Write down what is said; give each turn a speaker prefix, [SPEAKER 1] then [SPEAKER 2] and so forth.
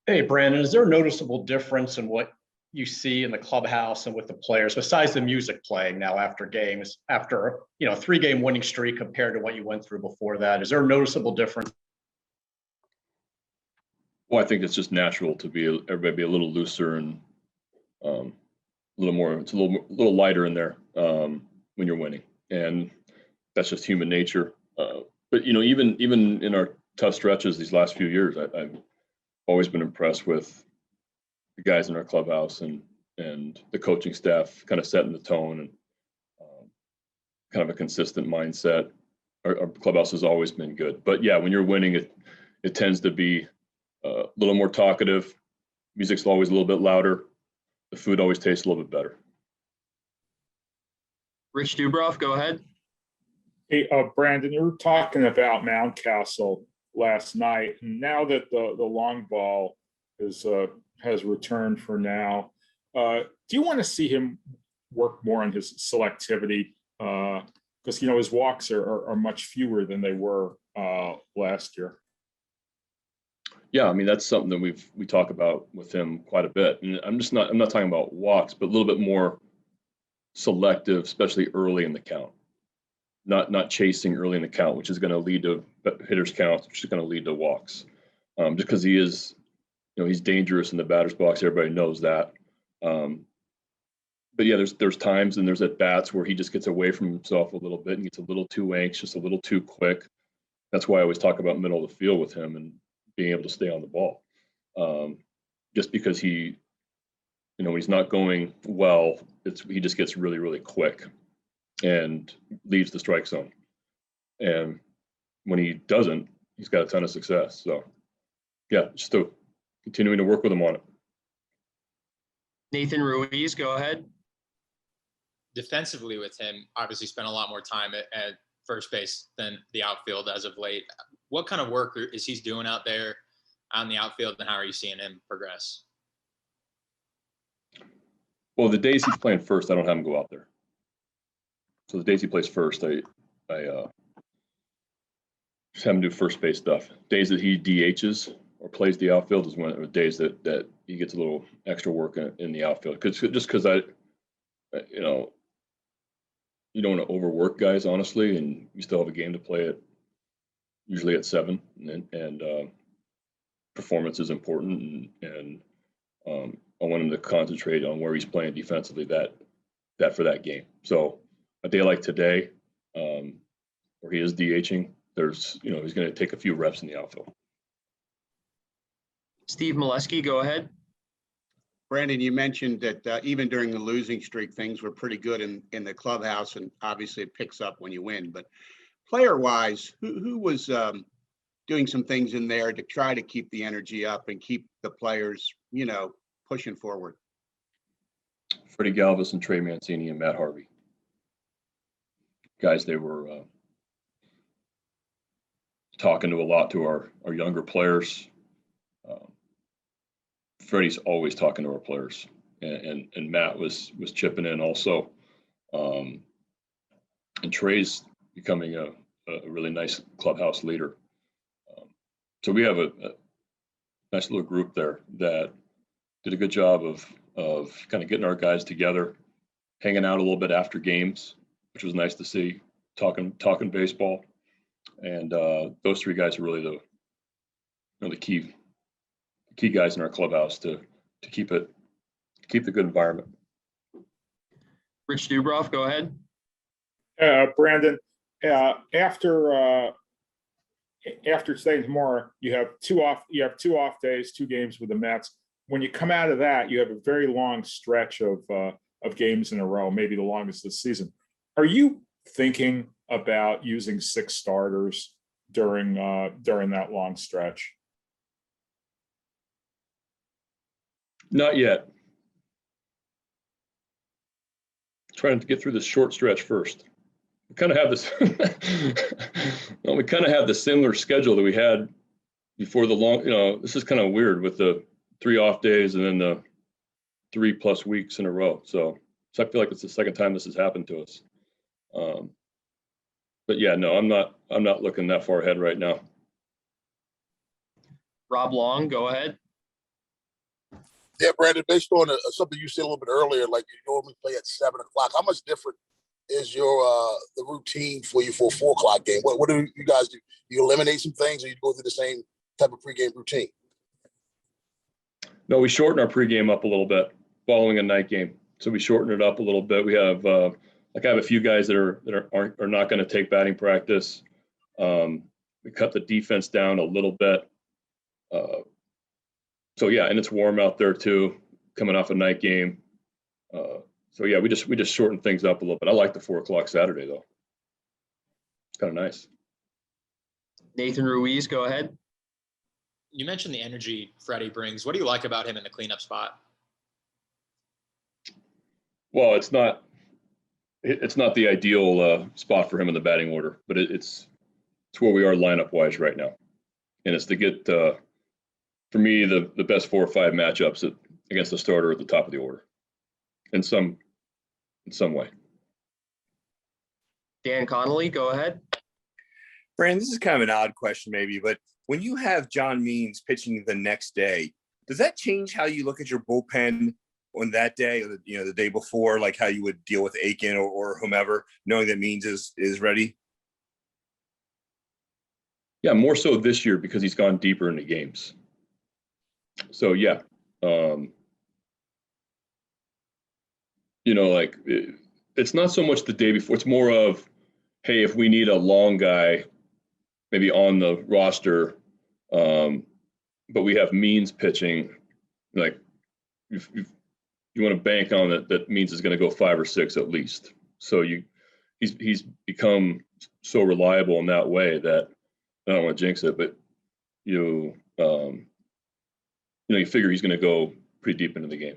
[SPEAKER 1] Hey, Brandon, is there a noticeable difference in what you see in the clubhouse and with the players, besides the music playing now after games, after a 3-game winning streak compared to what you went through before that? Is there a noticeable difference?
[SPEAKER 2] Well, I think it's just natural to be everybody be a little looser and a little more. It's a little lighter in there when you're winning, and that's just human nature. But even in our tough stretches these last few years, I've always been impressed with the guys in our clubhouse and the coaching staff kind of setting the tone and kind of a consistent mindset. Our clubhouse has always been good, but yeah, when you're winning, it tends to be a little more talkative. Music's always a little bit louder. The food always tastes a little bit better.
[SPEAKER 3] Rich Dubroff, go ahead.
[SPEAKER 4] Hey, Brandon, you were talking about Mountcastle last night, and now that the long ball has returned for now, do you want to see him work more on his selectivity? Because his walks are much fewer than they were last year.
[SPEAKER 2] Yeah, I mean that's something that we talk about with him quite a bit, and I'm not talking about walks, but a little bit more selective, especially early in the count. Not chasing early in the count, which is going to lead to hitters counts, which is going to lead to walks. Just because he is, he's dangerous in the batter's box. Everybody knows that. But yeah, there's times and there's at bats where he just gets away from himself a little bit and gets a little too anxious, a little too quick. That's why I always talk about middle of the field with him and being able to stay on the ball. Just because he, when he's not going well, he just gets really, really quick and leaves the strike zone. And when he doesn't, he's got a ton of success. So yeah, just continuing to work with him on it.
[SPEAKER 3] Nathan Ruiz, go ahead.
[SPEAKER 5] Defensively with him, obviously spent a lot more time at first base than the outfield as of late. What kind of work is he doing out there on the outfield, and how are you seeing him progress?
[SPEAKER 2] Well, the days he's playing first, I don't have him go out there. So the days he plays first, I just have him do first base stuff. Days that he DHs or plays the outfield is the days that he gets a little extra work in the outfield. Because you don't want to overwork guys, honestly, and you still have a game to play usually at 7, and performance is important, and I want him to concentrate on where he's playing defensively that for that game. So a day like today, where he is DHing, he's going to take a few reps in the outfield.
[SPEAKER 3] Steve Molesky, go ahead.
[SPEAKER 6] Brandon, you mentioned that even during the losing streak, things were pretty good in the clubhouse, and obviously it picks up when you win. But player-wise, who was doing some things in there to try to keep the energy up and keep the players, pushing forward?
[SPEAKER 2] Freddie Galvis and Trey Mancini and Matt Harvey. Guys, they were talking to a lot to our younger players. Freddie's always talking to our players, and Matt was chipping in also. And Trey's becoming a really nice clubhouse leader. So we have a nice little group there that did a good job of kind of getting our guys together, hanging out a little bit after games, which was nice to see, talking baseball. And those 3 guys are really the key guys in our clubhouse to keep the good environment.
[SPEAKER 3] Rich Dubroff, go ahead.
[SPEAKER 4] Brandon, after today and tomorrow, you have 2 off days, 2 games with the Mets. When you come out of that, you have a very long stretch of games in a row, maybe the longest this season. Are you thinking about using 6 starters during that long stretch?
[SPEAKER 2] Not yet. Trying to get through this short stretch first. We kind of have this. Well, we kind of have the similar schedule that we had before the long. This is kind of weird with the 3 off days and then the 3+ weeks in a row. So I feel like it's the second time this has happened to us. But yeah, no, I'm not looking that far ahead right now.
[SPEAKER 3] Rob Long, go ahead.
[SPEAKER 7] Yeah, Brandon, based on something you said a little bit earlier, like you normally play at 7 o'clock, how much different is your the routine for you for a 4 o'clock game? What do you guys do? You eliminate some things, or you go through the same type of pregame routine?
[SPEAKER 2] No, we shorten our pregame up a little bit following a night game. So we shorten it up a little bit. We have like I have a few guys that are not going to take batting practice. We cut the defense down a little bit. So yeah, and it's warm out there too, coming off a night game. So yeah, we just shorten things up a little bit. I like the 4 o'clock Saturday though. It's kind of nice.
[SPEAKER 3] Nathan Ruiz, go ahead.
[SPEAKER 5] You mentioned the energy Freddie brings. What do you like about him in the cleanup spot?
[SPEAKER 2] Well, it's not the ideal spot for him in the batting order, but it's where we are lineup wise right now, and it's to get for me the best 4 or 5 matchups against the starter at the top of the order, in some way.
[SPEAKER 3] Dan Connolly, go ahead.
[SPEAKER 8] Brandon, this is kind of an odd question maybe, but when you have John Means pitching the next day, does that change how you look at your bullpen on that day, or the day before, like how you would deal with Aiken or whomever, knowing that Means is ready?
[SPEAKER 2] Yeah, more so this year because he's gone deeper into games. So yeah, it's not so much the day before. It's more of, hey, if we need a long guy, maybe on the roster, but we have Means pitching, like you want to bank on that Means is going to go 5 or 6 at least. So he's become so reliable in that way that I don't want to jinx it, but you figure he's going to go pretty deep into the game.